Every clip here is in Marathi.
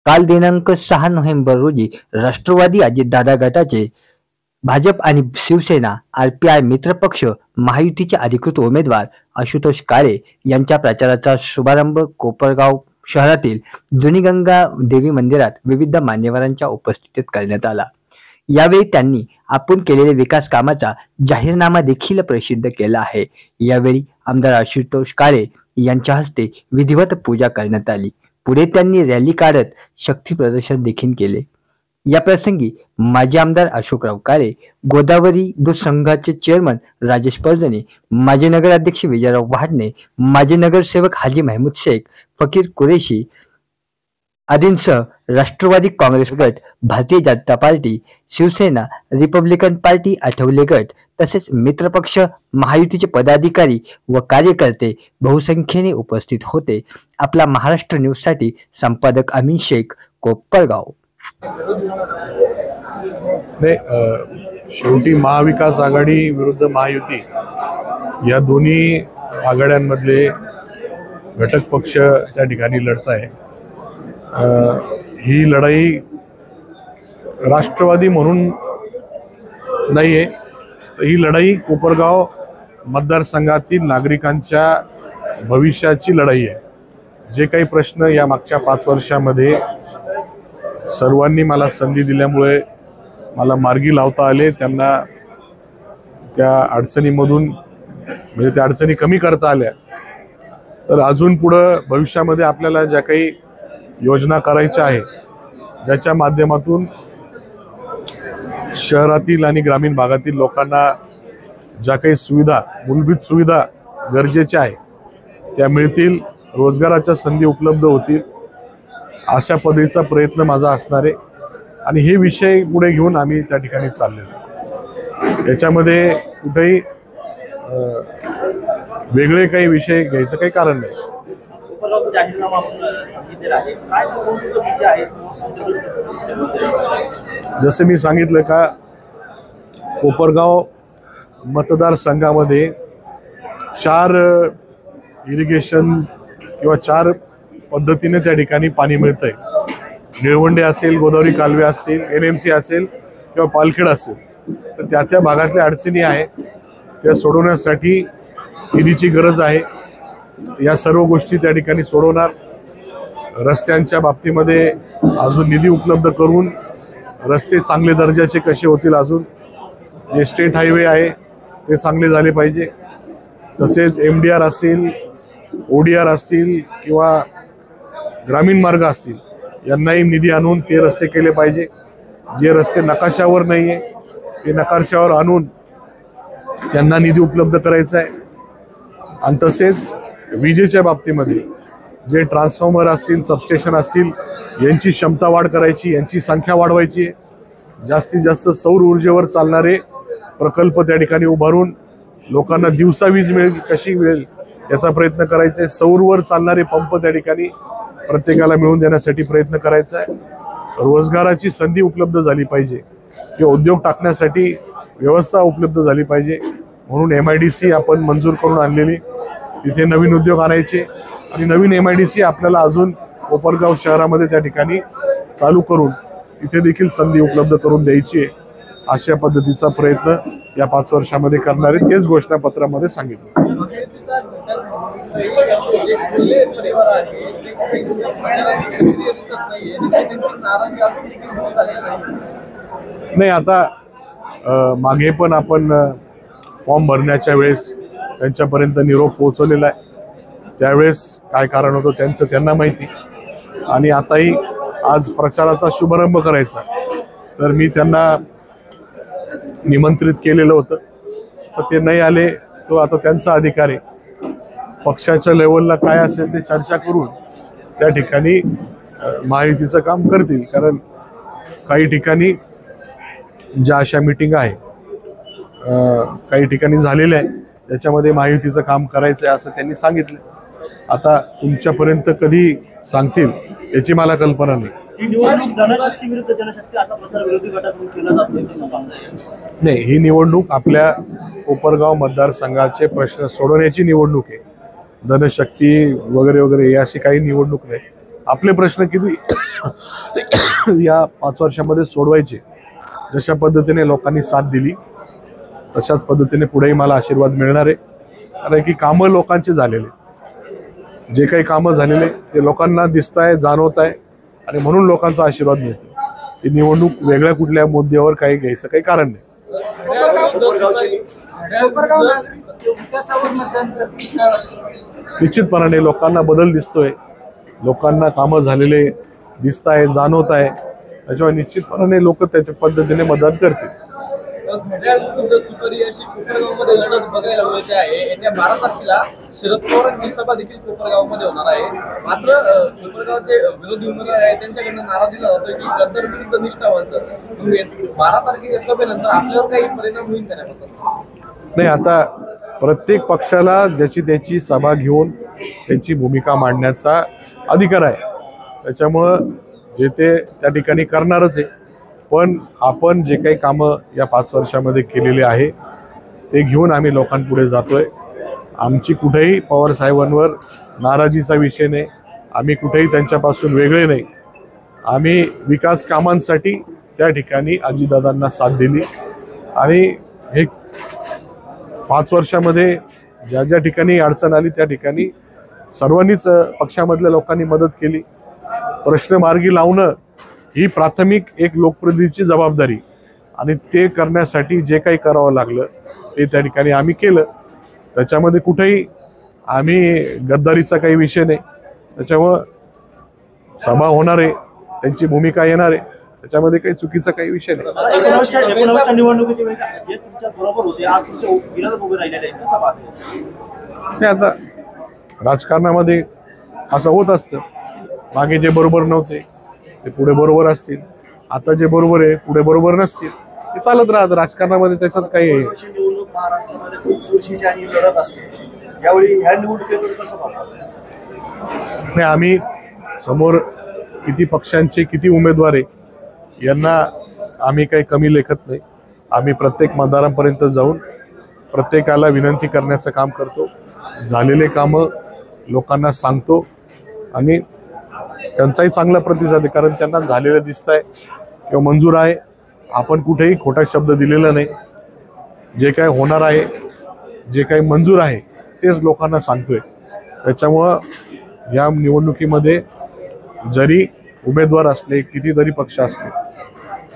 काल दिनांक 6 नोव्हेंबर रोजी राष्ट्रवादी अजितदादा गटाचे भाजप आणि शिवसेना आरपीआय मित्रपक्ष महायुतीचे अधिकृत उमेदवार आशुतोष काळे यांच्या प्रचाराचा शुभारंभ कोपरगाव शहरातील जुनी गंगा देवी मंदिरात विविध मान्यवरांच्या उपस्थितीत करण्यात आला। यावेळी त्यांनी आपण केलेल्या विकास कामाचा जाहीरनामा देखील प्रसिद्ध केला आहे। यावेळी आमदार आशुतोष काळे यांच्या हस्ते विधिवत पूजा करण्यात आली। पुढे त्यांनी रॅली काढत शक्ती प्रदर्शन देखील केले। या प्रसंगी माजी आमदार अशोकराव काळे, गोदावरी दूध संघाचे चेअरमन राजेश परजणे, माजी नगराध्यक्ष विजयराव वहाडणे, माजी नगरसेवक हाजी महमूद शेख, फकीर कुरेशी आदींसह राष्ट्रवादी काँग्रेस गट, Bharatiya Janata Party, Shivsena, Republican Party, Athawale गट तसेच मित्रपक्ष महायुतीचे पदाधिकारी व कार्यकर्ते बहुसंख्येने उपस्थित होते। आपला महाराष्ट्र न्यूजसाठी संपादक अमीन शेख, कोपरगाव। नाही, शेवटी महाविकास आघाडी विरुद्ध महायुती या दोन्ही आघाड्यांमधले घटक पक्ष त्या ठिकाणी लढत आहे। ही लढाई राष्ट्रवादी म्हणून नाही आहे, ही लढाई कोपरगाव मतदारसंघातील नागरिकांच्या भविष्याची लढाई आहे। जे काही प्रश्न या मागच्या 5 वर्षामध्ये सर्वांनी मला संधी दिल्यामुळे मला मार्गी लावता आले, त्यांना त्या अडचणीमधून म्हणजे त्या अडचणी कमी करता आल्या, तर अजून पुढं भविष्यामध्ये आपल्याला ज्या काही योजना करायच्या आहे, ज्याच्या माध्यमातून शहरातील आणि ग्रामीण भागातील लोकांना ज्या काही सुविधा, मूलभूत सुविधा गरजेच्या आहे त्या मिळतील, रोजगाराच्या संधी उपलब्ध होतील, अशा पद्धतीचा प्रयत्न माझा असणार आहे। आणि हे विषय पुढे घेऊन आम्ही त्या ठिकाणी चाललेलो। याच्यामध्ये कुठेही वेगळे काही विषय घ्यायचं काही कारण नाही। जसं मी सांगितलं का, कोपरगाव मतदारसंघामध्ये 4 इरिगेशन किंवा 4 पद्धतीने त्या ठिकाणी पाणी मिळतंय। निळवंडे असेल, गोदावरी कालवे असतील, NMC असेल किंवा पालखेड असेल, तर त्या भागातल्या अडचणी आहे त्या सोडवण्यासाठी निधीची गरज आहे। या सर्व गोष्टी त्या ठिकाणी सोडवणार। रस्त्यांच्या बाबतीमध्ये अजून निधी उपलब्ध करून रस्ते चांगले दर्जाचे कसे होतील, अजून जे स्टेट हायवे आहे ते चांगले झाले पाहिजे। तसेच MDR असतील, ODR असतील किंवा ग्रामीण मार्ग असतील, यांनाही निधी आणून ते रस्ते केले पाहिजे। जे रस्ते नकाशावर नाही आहे ते नकाशावर आणून त्यांना निधी उपलब्ध करायचा आहे। आणि तसेच विजेच्या बाबतीमध्ये जे ट्रान्सफॉर्मर असतील, सबस्टेशन असतील, यांची क्षमता वाढ करायची, यांची संख्या वाढवायची आहे। जास्तीत जास्त सौर ऊर्जेवर चालणारे प्रकल्प त्या ठिकाणी उभारून लोकांना दिवसा वीज मिळेल कशी मिळेल याचा प्रयत्न करायचा आहे। सौरवर चालणारे पंप त्या ठिकाणी प्रत्येकाला मिळवून देण्यासाठी प्रयत्न करायचा आहे। रोजगाराची संधी उपलब्ध झाली पाहिजे किंवा उद्योग टाकण्यासाठी व्यवस्था उपलब्ध झाली पाहिजे, म्हणून MIDC आपण मंजूर करून आणलेली, तिथे नवीन उद्योग आणायचे आणि नवीन MIDC आपल्याला अजून कोपरगाव शहरामध्ये त्या ठिकाणी चालू करून तिथे देखील संधी उपलब्ध करून द्यायची आहे। अशा पद्धतीचा प्रयत्न या 5 वर्षामध्ये करणारे तेच घोषणापत्रामध्ये सांगितलं। नाही, आता मागे पण आपण फॉर्म भरण्याच्या वेळेस त्यांच्यापर्यंत निरोप पोहोचवलेला आहे। त्यावेळेस काय कारण होतं त्यांचं त्यांना माहिती। आणि आताही आज प्रचाराचा शुभारंभ करायचा, तर मी त्यांना निमंत्रित केलेलं होतं, तर ते नाही आले, तो आता त्यांचा अधिकार आहे। पक्षाच्या लेवलला काय असेल ते चर्चा करून त्या ठिकाणी महायुतीचं काम करतील। कारण काही ठिकाणी ज्या अशा मीटिंग आहे काही ठिकाणी झालेल्या आहे, त्याच्यामध्ये महायुतीचं काम करायचं आहे असं त्यांनी सांगितलं। आता तुमच्यापर्यंत कधी सांगतील याची मला कल्पना नाही। नाही, ही निवडणूक आपल्या कोपरगाव मतदारसंघाचे प्रश्न सोडवण्याची निवडणूक आहे। धनशक्ती वगैरे वगैरे अशी काही निवडणूक नाही। आपले प्रश्न किती या 5 वर्षामध्ये सोडवायचे, जशा पद्धतीने लोकांनी साथ दिली तशाच पद्धतीने पुढेही मला आशीर्वाद मिळणार आहे. कारण की कामं लोकांचे झालेले, जे काही कामं झालेले ते लोकांना दिसत आहे, जाणवत आहे आणि म्हणून लोकांचा आशीर्वाद मिळतो. ही निवडणूक वेगळ्या कुठल्या मुद्द्यावर काही घ्यायचं काही कारण नाही. निश्चितपणाने लोकांना बदल दिसतोय, लोकांना कामं झालेले दिसत आहे, जाणवत आहे. त्याच्यामुळे निश्चितपणाने लोक त्याच्या पद्धतीने मतदान करतील. घड्याळ विरुद्ध तुतारी अशी कोपरगावमध्ये लढत बघायला मिळते आहे. येत्या 12 तारखेला शरद पवारांची सभा देखील कोपरगावमध्ये होणार आहे. मात्र कोपरगावचे विरोधी उमेदवार आहेत त्यांच्याकडनं नारा दिला जातोय की गद्दार विरुद्ध निष्ठावंत. 12 तारखेच्या सभेनंतर आपल्यावर काही परिणाम होईल का नाही? आता प्रत्येक पक्षाला ज्याची त्याची सभा घेऊन त्यांची भूमिका मांडण्याचा अधिकार आहे. त्याच्यामुळं जे ते त्या ठिकाणी करणारच आहे. पण आपण जे काही कामं या 5 वर्षामध्ये केलेले आहे ते घेऊन आम्ही लोकांपुढे जातोय. आमची कुठेही पवार साहेबांवर नाराजीचा विषय नाही. आम्ही कुठेही त्यांच्यापासून वेगळे नाही. आम्ही विकास कामांसाठी त्या ठिकाणी अजितदादांना साथ दिली आणि हे 5 वर्षामध्ये ज्या ज्या ठिकाणी अडचण आली त्या ठिकाणी सर्वांनीच पक्षामधल्या लोकांनी मदत केली. प्रश्न मार्गी लावणं ही प्राथमिक एक लोकप्रतिनिधीची जबाबदारी आणि ते करण्यासाठी जे काही करावं लागलं ते त्या ठिकाणी आम्ही केलं. त्याच्यामध्ये कुठेही आम्ही गद्दारीचा काही विषय नाही. त्याच्यामुळं सभा होणार आहे, त्यांची भूमिका येणार आहे, त्याच्यामध्ये काही चुकीचा काही विषय नाही. आता राजकारणामध्ये असं होत असतं, मागे जे बरोबर नव्हते ते पुढे बरोबर असतील, आता जे बरोबर आहे पुढे बरोबर नसतील, ते चालत राहतं राजकारणामध्ये. त्याच्यात काही आहे नाही. आम्ही समोर किती पक्षांचे किती उमेदवार आहे यांना आम्ही काही कमी लेखत नाही. आम्ही प्रत्येक मतदारांपर्यंत जाऊन प्रत्येकाला विनंती करण्याचं काम करतो. झालेले कामं लोकांना सांगतो आणि त्यांचाही चांगला प्रतिसाद आहे, कारण त्यांना झालेलं दिसत आहे किंवा मंजूर आहे. आपण कुठेही खोटा शब्द दिलेला नाही. जे काय होणार आहे, जे काही मंजूर आहे तेच लोकांना सांगतोय. त्याच्यामुळं या निवडणुकीमध्ये जरी उमेदवार असले, कितीतरी पक्ष असले,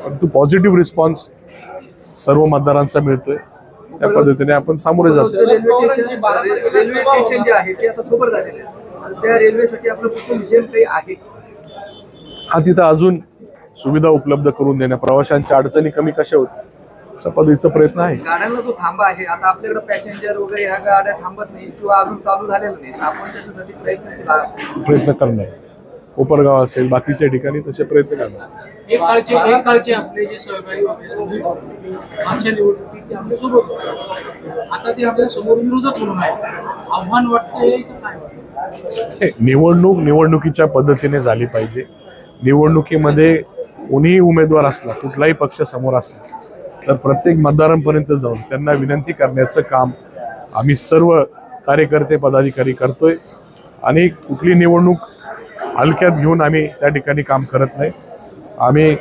परंतु पॉझिटिव्ह रिस्पॉन्स सर्व मतदारांचा मिळतोय. त्या पद्धतीने आपण सामोरे जातो. हा, तिथं अजून सुविधा उपलब्ध करून देण्या, प्रवाशांच्या अडचणी कमी कशा होतील असा पद्धतीचा प्रयत्न आहे. गाड्यांना जो थांबा आहे, आता आपल्याकडे पॅसेंजर वगैरे ह्या गाड्या थांबत नाही किंवा अजून चालू झालेलं नाही, आपण त्याच्यासाठी प्रयत्न करणार. कोपरगाव असेल, बाकीच्या ठिकाणी तसे प्रयत्न करणार. एक काळचे आपले जे सहकारी होते मागच्या निवडणुकीत ते आपल्या सोबत होते, आता ते आपल्या समोर विरोधात म्हणून आहे. आव्हान वाटतंय की काय वाटतं? निवडणुकीच्या पद्धतीने झाली पाहिजे. निवडणुकीमध्ये कोणीही उमेदवार असला, कुठलाही पक्ष समोर असला तर प्रत्येक मतदारांपर्यंत जाऊन त्यांना विनंती करण्याचं काम आम्ही सर्व कार्यकर्ते पदाधिकारी करतोय. आणि कुठली निवडणूक हलक्यात घेऊन आम्ही त्या ठिकाणी काम करत नाही. आम्ही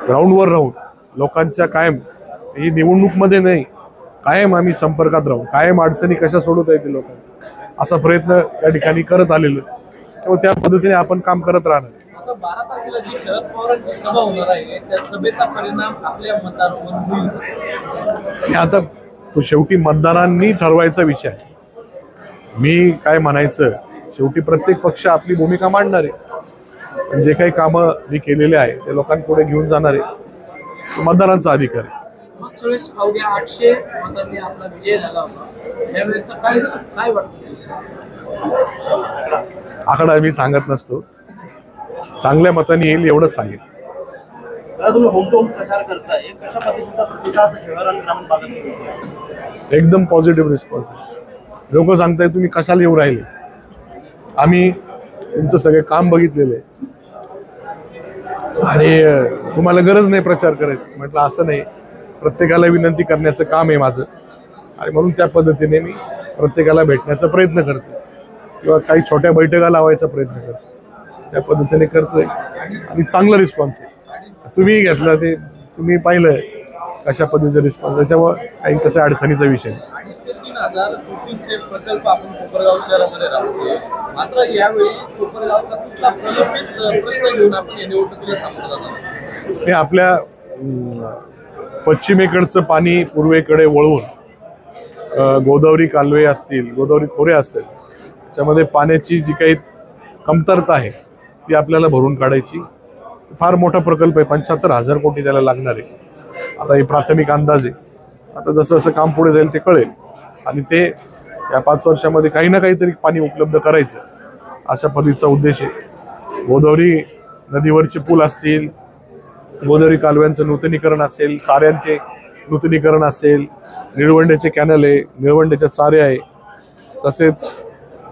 ग्राउंडवर राहून लोकांच्या कायम, ही निवडणूकमध्ये नाही, कायम आम्ही संपर्कात राहून कायम अडचणी कशा सोडवता येतील लोकांना असा प्रयत्न त्या ठिकाणी करत आलेलो. त्यामुळे त्या पद्धतीने आपण काम करत राहणार. 12 तारखेला जी शरद पवारांची सभा होणार आहे त्या सभेचा परिणाम आपल्या मतदारांवर होईल? आता तो शेवटी मतदारांनी ठरवायचा विषय आहे. मी काय म्हणायचं, शेवटी प्रत्येक पक्ष आपली भूमिका मांडणार आहे. पण जे काही कामं मी केलेले आहे ते लोकांपुढे घेऊन जाणार आहे, मतदारांचा अधिकार आहे. मागच्या वेळेस अवघ्या 800 मतांनी आपला विजय झाला होता, यावेळेचा काय वाटतं? आकडा मी सांगत नसतो, चांगल्या मतांनी येईल एवढंच सांगेल. एकदम पॉझिटिव्ह रिस्पॉन्स. लोक सांगताय तुम्ही कशाला येऊ राहिले, आम्ही तुमचं सगळे काम बघितलेले आणि तुम्हाला गरज नाही प्रचार करायची. म्हटलं असं नाही, प्रत्येकाला विनंती करण्याचं काम आहे माझं आणि म्हणून त्या पद्धतीने मी प्रत्येकाला भेटण्याचा प्रयत्न करतो किंवा काही छोट्या बैठका लावायचा प्रयत्न करतो. त्या पद्धतीने करतोय आणि चांगला रिस्पॉन्स आहे. तुम्ही घेतला ते तुम्ही पाहिलं कशा पद्धतीचा रिस्पॉन्स, त्याच्यामुळे काही तशा अडचणीचा विषय नाही. 2.5 ते 3,000 कोटींचे प्रकल्प आपण कोपरगाव शहरामध्ये राबवतोय. मात्र यावेळी कोपरगावचा कुठला प्रलंबित प्रश्न घेऊन आपण या निवडणुकीला सामोरं जाणार? हे आपल्या पश्चिमेकडचं पाणी पूर्वेकडे वळवून गोदावरी कालवे असतील, गोदावरी खोरे असतील, त्याच्यामध्ये पाण्याची जी काही कमतरता आहे ती आपल्याला भरून काढायची. फार मोठा प्रकल्प आहे, 75,000 कोटी त्याला लागणार आहे. आता हे प्राथमिक अंदाज आहे. आता जसं जसं काम पुढे जाईल ते कळेल आणि ते या 5 वर्षामध्ये काही ना काहीतरी पाणी उपलब्ध करायचं अशा पद्धतीचा उद्देश आहे. गोदावरी नदीवरचे पूल असतील, गोदावरी कालव्यांचं नूतनीकरण असेल, चाऱ्यांचे नूतनीकरण असेल, निळवंड्याचे कॅनल आहे, निळवंड्याच्या चाऱ्या आहे, तसेच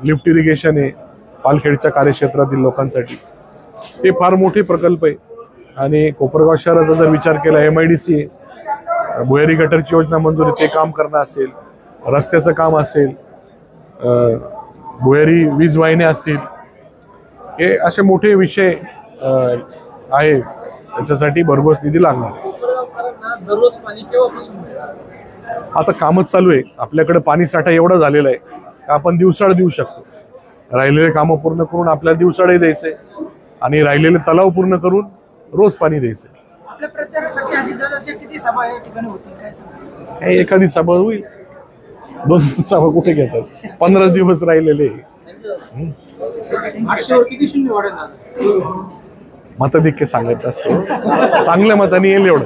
लिफ्ट इरिगेशन आहे पालखेडच्या कार्यक्षेत्रातील लोकांसाठी. हे फार मोठे प्रकल्प आहे आणि कोपरगाव शहराचा जर विचार केला, MIDC आहे, भुयारी गटरची योजना मंजूर आहे, ते काम करणं असेल, रस्त्याचं काम असेल, भुयारी वीज वाहिन्या असतील, हे असे मोठे विषय आहे. त्याच्यासाठी भरघोस निधी लागणार आहे. कोपरगावकरांना दररोज पाणी केव्हापासून मिळणार? आता कामच चालू आहे. आपल्याकडे पाणी साठा एवढा झालेला आहे की आपण दिवसाड देऊ शकतो. राहिलेले कामं पूर्ण करून आपल्याला दिवसाडही द्यायचंय आणि राहिलेले तलाव पूर्ण करून रोज पाणी द्यायचंय. आपल्या प्रचारासाठी अजितदादांच्या किती सभा या ठिकाणी होतील काय सांगा? काही एखादी सभा होईल, 2 सभा कुठे घेतात, 15 दिवस राहिलेले. 800 वर किती शून्य वाढेल दादा? मताधिक्य सांगत असतो, चांगल्या मताने येईल एवढं.